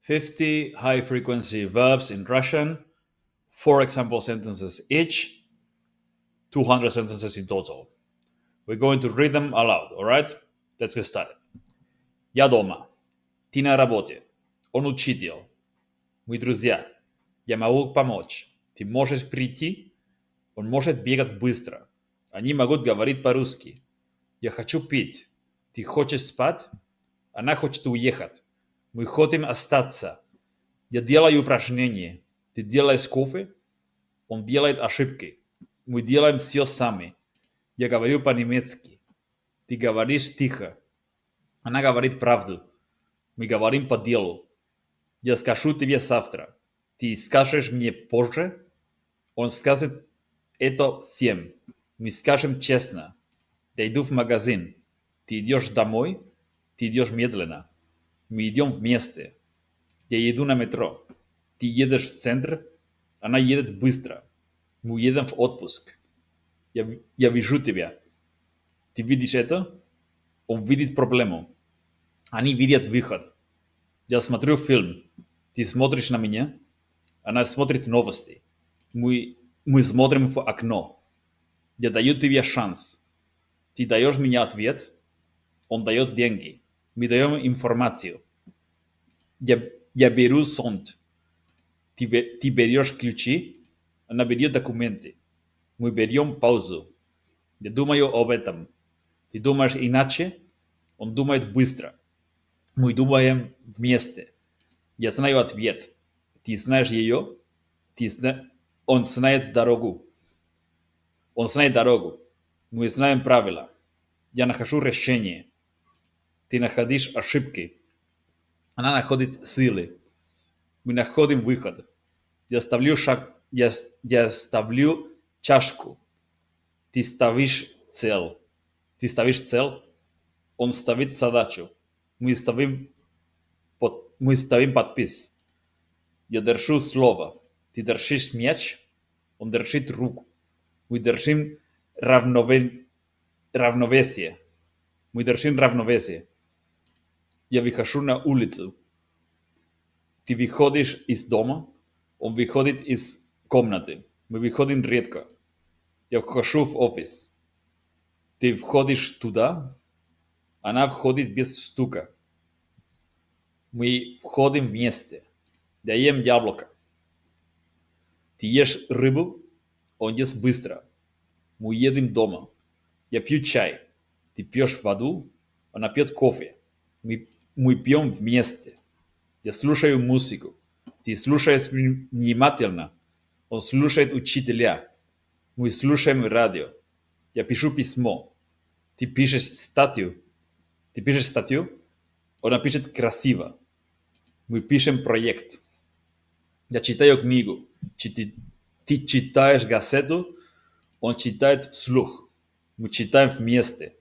50 high frequency verbs in Russian, 4 example sentences each, 200 sentences in total. We're going to read them aloud, all right? Let's get started. Я дома. Ты на работе. Он учитель. Мы друзья. Я могу помочь. Ты можешь прийти. Он может бегать быстро. Они могут говорить по-русски. Я хочу пить. Ты хочешь спать? Она хочет уехать. Мы хотим остаться. Я делаю упражнения. Ты делаешь кофе? Он делает ошибки. Мы делаем все сами. Я говорю по-немецки. Ты говоришь тихо. Она говорит правду. Мы говорим по делу. Я скажу тебе завтра. Ты скажешь мне позже? Он скажет это всем. Мы скажем честно. Я иду в магазин. Ты идешь домой? Ты идешь медленно. Мы идем вместе. Я еду на метро. Ты едешь в центр? Она едет быстро. Мы едем в отпуск. Я вижу тебя. Ты видишь это? Он видит проблему. Они видят выход. Я смотрю фильм. Ты смотришь на меня? Она смотрит новости. Мы смотрим в окно. Я даю тебе шанс. Ты даешь мне ответ. Он дает деньги. Мы даем информацию. Я беру зонт. Ты берешь ключи. Она берет документы. Мы берем паузу. Я думаю об этом. Ты думаешь иначе? Он думает быстро. Мы думаем вместе. Я знаю ответ. Ты знаешь ее? Он знает дорогу. Он знает дорогу. Мы знаем правила. Я нахожу решение. Ты находишь ошибки. Она находит силы. Мы находим выход. Я ставлю чашку. Ты ставишь цель. Ты ставишь цель. Он ставит задачу. Мы ставим подпись. Я держу слово. Ты держишь мяч. Он держит руку. Мы держим равновесие. Мы держим равновесие. Я выхожу на улицу. Ты выходишь из дома. Он выходит из комнаты. Мы выходим редко. Я вхожу в офис. Ты входишь туда. Она входит без стука. Мы входим вместе. Я ем яблоко. Ты ешь рыбу. Он ест быстро. Мы едем дома. Я пью чай. Ты пьешь воду. Она пьет кофе. Мы пьем вместе. Я слушаю музыку. Ты слушаешь внимательно. Он слушает учителя. Мы слушаем радио. Я пишу письмо. Ты пишешь статью. Ты пишешь статью? Она пишет красиво. Мы пишем проект. Я читаю книгу. Ты читаешь газету. Он читает вслух. Мы читаем вместе.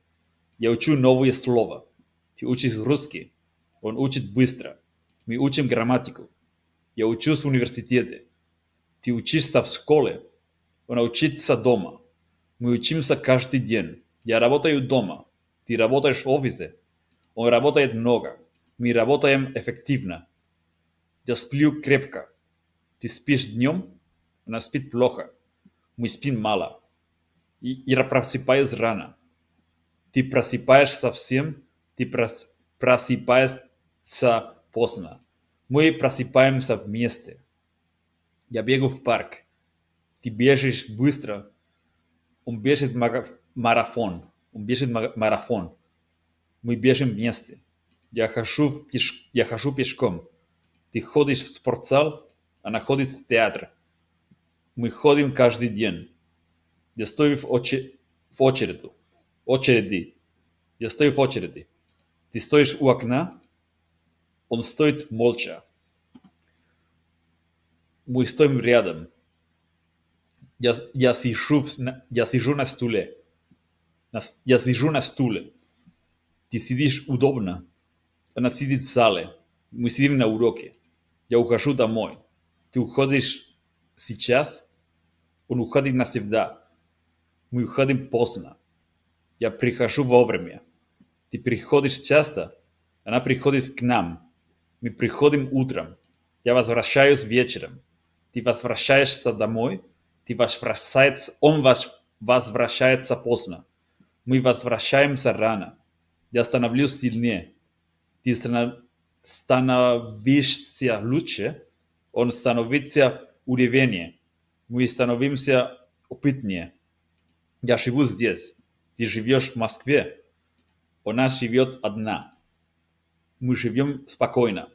Я учу новые слова. Ты учишь русский. Он учит быстро. Мы учим грамматику. Я учусь в университете. Ты учишься в школе. Он учится дома. Мы учимся каждый день. Я работаю дома. Ты работаешь в офисе. Он работает много. Мы работаем эффективно. Я сплю крепко. Ты спишь днем? Она спит плохо. Мы спим мало. Я просыпаюсь рано. Ты просыпаешься совсем. Ты просыпаешься поздно. Мы просыпаемся вместе. Я бегу в парк. Ты бежишь быстро. Он бежит марафон. Он бежит марафон. Мы бежим вместе. Я хожу пешком. Ты ходишь в спортзал, она ходит в театр. Мы ходим каждый день. Я стою в очереди. Я стою в очереди. Ты стоишь у окна, он стоит молча. Мы стоим рядом. Я сижу на стуле. Я сижу на стуле. Ты сидишь удобно. Она сидит в зале. Мы сидим на уроке. Я ухожу домой. Ты уходишь сейчас, он уходит навсегда. Мы уходим поздно. Я прихожу вовремя. Ты приходишь часто, она приходит к нам. Мы приходим утром. Я возвращаюсь вечером. Ты возвращаешься домой. Он возвращается поздно. Мы возвращаемся рано. Я становлюсь сильнее. Ты становишься лучше. Он становится увереннее. Мы становимся опытнее. Я живу здесь. Ты живешь в Москве. Она живет одна. Мы живем спокойно.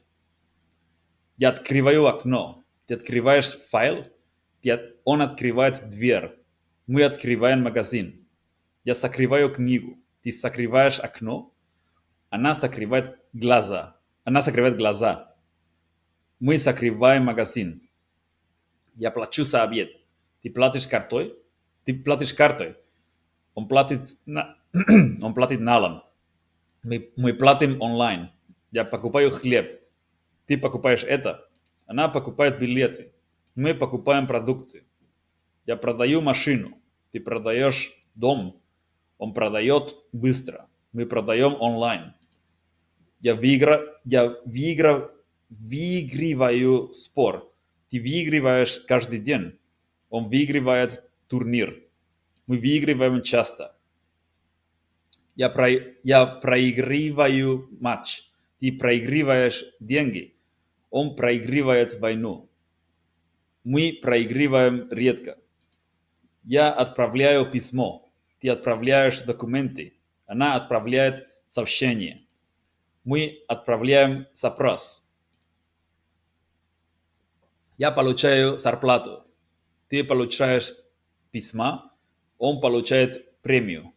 Я открываю окно. Ты открываешь файл. Он открывает дверь. Мы открываем магазин. Я закрываю книгу. Ты закрываешь окно. Она закрывает глаза. Она закрывает глаза. Мы закрываем магазин. Я плачу за обед. Ты платишь картой? Ты платишь картой. Он платит, он платит налом. Мы платим онлайн. Я покупаю хлеб. Ты покупаешь это. Она покупает билеты. Мы покупаем продукты. Я продаю машину. Ты продаешь дом. Он продает быстро. Мы продаем онлайн. Выигрываю спор. Ты выигрываешь каждый день. Он выигрывает турнир. Мы выигрываем часто. Я проигрываю матч. Ты проигрываешь деньги. Он проигрывает войну. Мы проигрываем редко. Я отправляю письмо. Ты отправляешь документы. Она отправляет сообщение. Мы отправляем запрос. Я получаю зарплату. Ты получаешь письма. Он получает премию.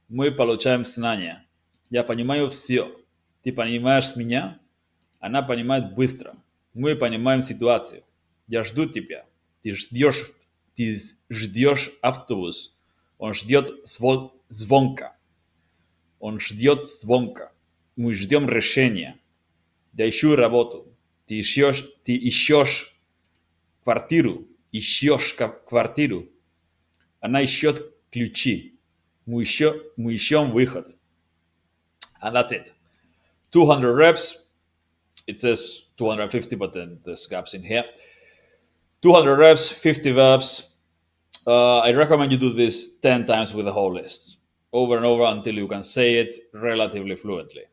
Мы получаем знания. Я понимаю все. Ты понимаешь меня? Она понимает быстро. Мы понимаем ситуацию. Я жду тебя. Ты ждешь автобус. Он ждет звонка. Он ждет звонка. Мы ждем решения. Я ищу работу. Ты ищешь квартиру. Ищешь квартиру. Она ищет ключи. Мы ищем выход. And that's it. 200 reps. It says 250, but then there's gaps in here. 200 reps, 50 verbs. I recommend you do this 10 times with the whole list, over and over until you can say it relatively fluently.